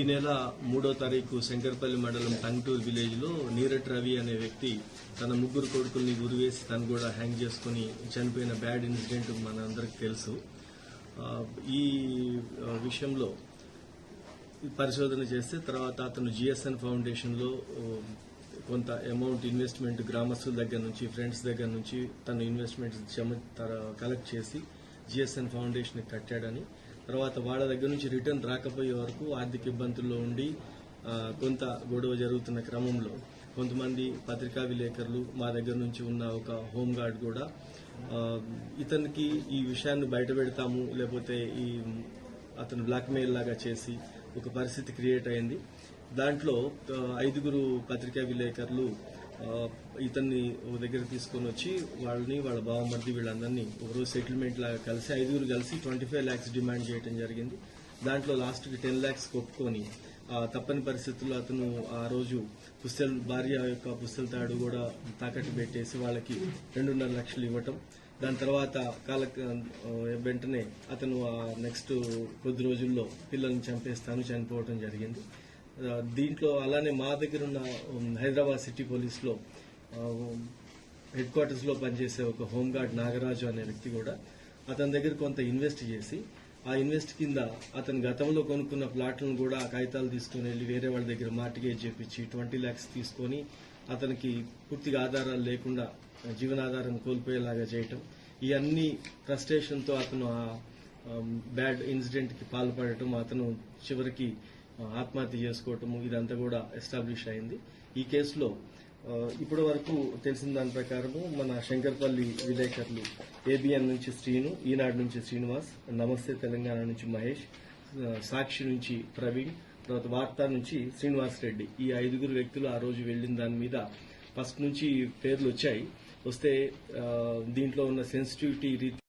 ఈ నెల 3వ తారీఖు శంకర్పల్లి మండలం టంగుటూరు విలేజ్ లో నీరట్ రవి అనే వ్యక్తి తన ముగ్గురు కొడుకుల్ని గురివేసి తను కూడా హ్యాంగ్ చేసుకుని చనిపోయిన బ్యాడ్ ఇన్సిడెంట్ మన అందరికి తెలుసు. ఈ విషయంలో పరిశోధన చేస్తే తర్వాత అతను జిఎస్ఎన్ ఫౌండేషన్ లో కొంత అమౌంట్ ఇన్వెస్ట్మెంట్ గ్రామస్తుల దగ్గర నుంచి ఫ్రెండ్స్ దగ్గర నుంచి తన ఇన్వెస్ట్మెంట్ కలెక్ట్ చేసి జిఎస్ఎన్ ఫౌండేషన్ కట్టాడని, తర్వాత వాళ్ళ దగ్గర నుంచి రిటర్న్ రాకపోయే వరకు ఆర్థిక ఇబ్బందుల్లో ఉండి కొంత గొడవ జరుగుతున్న క్రమంలో కొంతమంది పత్రికా విలేకరులు మా దగ్గర నుంచి ఉన్న ఒక హోంగార్డ్ కూడా ఇతనికి ఈ విషయాన్ని బయట పెడతాము లేకపోతే ఈ అతను బ్లాక్మెయిల్ లాగా చేసి ఒక పరిస్థితి క్రియేట్ అయింది. దాంట్లో 5 పత్రికా విలేకరులు ఇతన్ని దగ్గర తీసుకుని వచ్చి వాళ్ళ బావమర్ది వీళ్ళందరినీ ఒకరోజు సెటిల్మెంట్ లాగా కలిసి 5 కలిసి 25 lakhs డిమాండ్ చేయడం జరిగింది. దాంట్లో లాస్ట్కి 10 lakhs ఒప్పుకొని తప్పని పరిస్థితుల్లో అతను ఆ రోజు భార్య యొక్క పుస్తల తాడు కూడా తాకట్టు పెట్టేసి వాళ్ళకి 2.5 లక్షలు ఇవ్వటం. దాని తర్వాత వెంటనే అతను నెక్స్ట్ కొద్ది రోజుల్లో పిల్లల్ని చనిపోవటం జరిగింది. దీంట్లో అలానే మా దగ్గర ఉన్న హైదరాబాద్ సిటీ పోలీస్లో హెడ్ క్వార్టర్స్ లో పనిచేసే ఒక హోంగార్డ్ నాగరాజు అనే వ్యక్తి కూడా అతని దగ్గర కొంత ఇన్వెస్ట్ చేసి ఆ ఇన్వెస్ట్ కింద అతను గతంలో కొనుక్కున్న ప్లాట్లను కూడా ఆ కాగితాలు తీసుకుని వెళ్లి వేరే వాళ్ళ దగ్గర మార్టిగేజ్ చేపించి 20 lakhs తీసుకొని అతనికి పూర్తిగా ఆధారాలు లేకుండా జీవనాధారం కోల్పోయేలాగా చేయటం, ఈ అన్ని ఫ్రస్ట్రేషన్ తో అతను ఆ బ్యాడ్ ఇన్సిడెంట్ కి పాల్పడటం, అతను చివరికి ఆత్మహత్య చేసుకోవటము ఇదంతా కూడా ఎస్టాబ్లిష్ అయింది. ఈ కేసులో ఇప్పటి వరకు తెలిసిన దాని ప్రకారము మన శంకర్పల్లి విలేకరులు ఏబిఎన్ నుంచి శ్రీను, ఈనాడు నుంచి శ్రీనివాస్, నమస్తే తెలంగాణ నుంచి మహేష్, సాక్షి నుంచి ప్రవీణ్, తర్వాత వార్తా నుంచి శ్రీనివాస్ రెడ్డి, ఈ 5 వ్యక్తులు ఆ రోజు వెళ్లిన దాని మీద ఫస్ట్ నుంచి పేర్లు వస్తే దీంట్లో ఉన్న సెన్సిటివిటీ